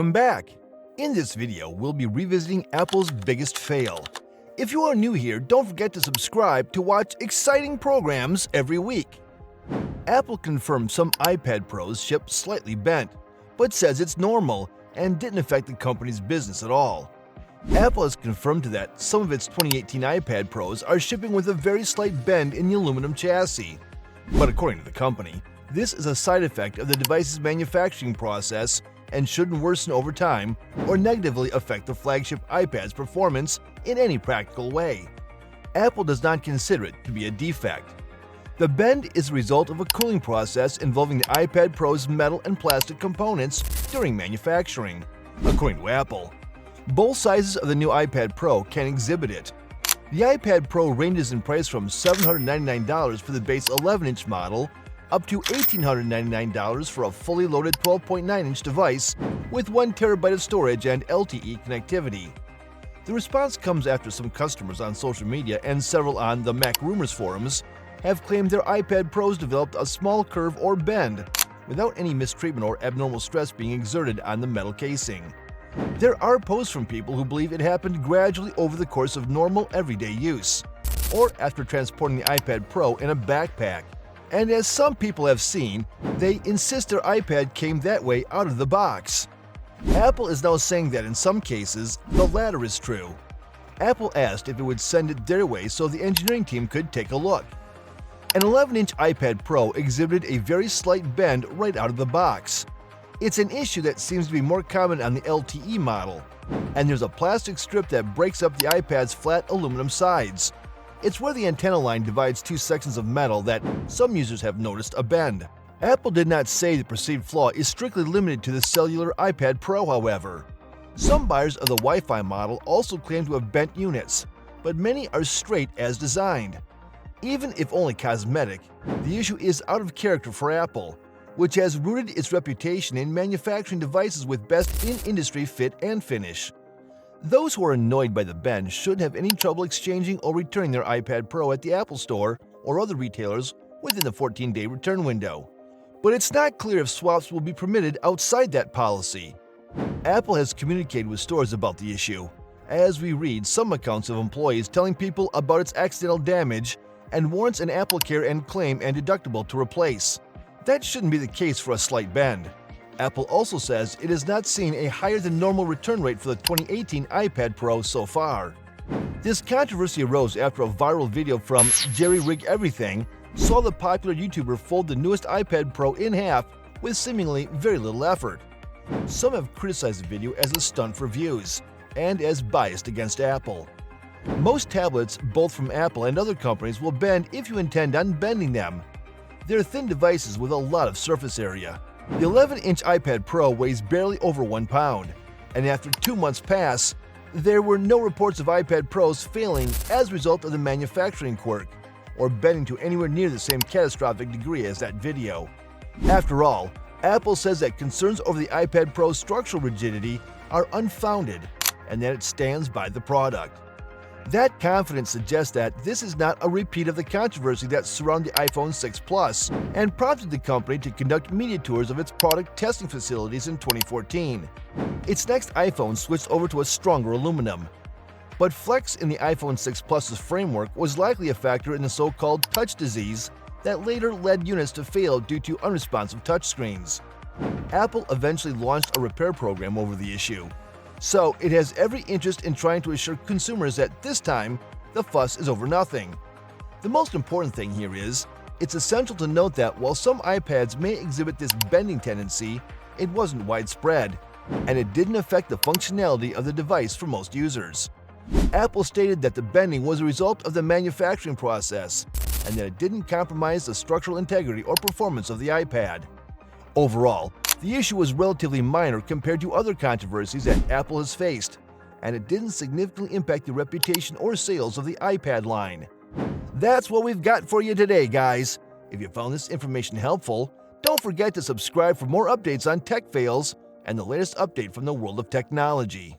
Welcome back! In this video, we'll be revisiting Apple's biggest fail. If you are new here, don't forget to subscribe to watch exciting programs every week. Apple confirmed some iPad Pros shipped slightly bent, but says it's normal and didn't affect the company's business at all. Apple has confirmed that some of its 2018 iPad Pros are shipping with a very slight bend in the aluminum chassis. But according to the company, this is a side effect of the device's manufacturing process and shouldn't worsen over time or negatively affect the flagship iPad's performance in any practical way. Apple does not consider it to be a defect. The bend is a result of a cooling process involving the iPad Pro's metal and plastic components during manufacturing, according to Apple. Both sizes of the new iPad Pro can exhibit it. The iPad Pro ranges in price from $799 for the base 11-inch model up to $1,899 for a fully loaded 12.9-inch device with 1 TB of storage and LTE connectivity. The response comes after some customers on social media and several on the Mac Rumors forums have claimed their iPad Pros developed a small curve or bend without any mistreatment or abnormal stress being exerted on the metal casing. There are posts from people who believe it happened gradually over the course of normal everyday use, or after transporting the iPad Pro in a backpack. And as some people have seen, they insist their iPad came that way out of the box. Apple is now saying that in some cases, the latter is true. Apple asked if it would send it their way so the engineering team could take a look. An 11-inch iPad Pro exhibited a very slight bend right out of the box. It's an issue that seems to be more common on the LTE model, and there's a plastic strip that breaks up the iPad's flat aluminum sides. It's where the antenna line divides two sections of metal that some users have noticed a bend. Apple did not say the perceived flaw is strictly limited to the cellular iPad Pro, however. Some buyers of the Wi-Fi model also claim to have bent units, but many are straight as designed. Even if only cosmetic, the issue is out of character for Apple, which has rooted its reputation in manufacturing devices with best-in-industry fit and finish. Those who are annoyed by the bend shouldn't have any trouble exchanging or returning their iPad Pro at the Apple Store or other retailers within the 14-day return window. But it's not clear if swaps will be permitted outside that policy. Apple has communicated with stores about the issue, as we read some accounts of employees telling people about its accidental damage and warrants an Apple Care and claim and deductible to replace. That shouldn't be the case for a slight bend. Apple also says it has not seen a higher than normal return rate for the 2018 iPad Pro so far. This controversy arose after a viral video from Jerry Rig Everything saw the popular YouTuber fold the newest iPad Pro in half with seemingly very little effort. Some have criticized the video as a stunt for views and as biased against Apple. Most tablets, both from Apple and other companies, will bend if you intend on bending them. They're thin devices with a lot of surface area. The 11-inch iPad Pro weighs barely over 1 pound, and after 2 months pass, there were no reports of iPad Pros failing as a result of the manufacturing quirk, or bending to anywhere near the same catastrophic degree as that video. After all, Apple says that concerns over the iPad Pro's structural rigidity are unfounded, and that it stands by the product. That confidence suggests that this is not a repeat of the controversy that surrounded the iPhone 6 Plus and prompted the company to conduct media tours of its product testing facilities in 2014. Its next iPhone switched over to a stronger aluminum. But flex in the iPhone 6 Plus's framework was likely a factor in the so-called touch disease that later led units to fail due to unresponsive touchscreens. Apple eventually launched a repair program over the issue. So it has every interest in trying to assure consumers that this time, the fuss is over nothing. The most important thing here is, it's essential to note that while some iPads may exhibit this bending tendency, it wasn't widespread, and it didn't affect the functionality of the device for most users. Apple stated that the bending was a result of the manufacturing process, and that it didn't compromise the structural integrity or performance of the iPad. Overall, the issue was relatively minor compared to other controversies that Apple has faced, and it didn't significantly impact the reputation or sales of the iPad line. That's what we've got for you today, guys. If you found this information helpful, don't forget to subscribe for more updates on tech fails and the latest update from the world of technology.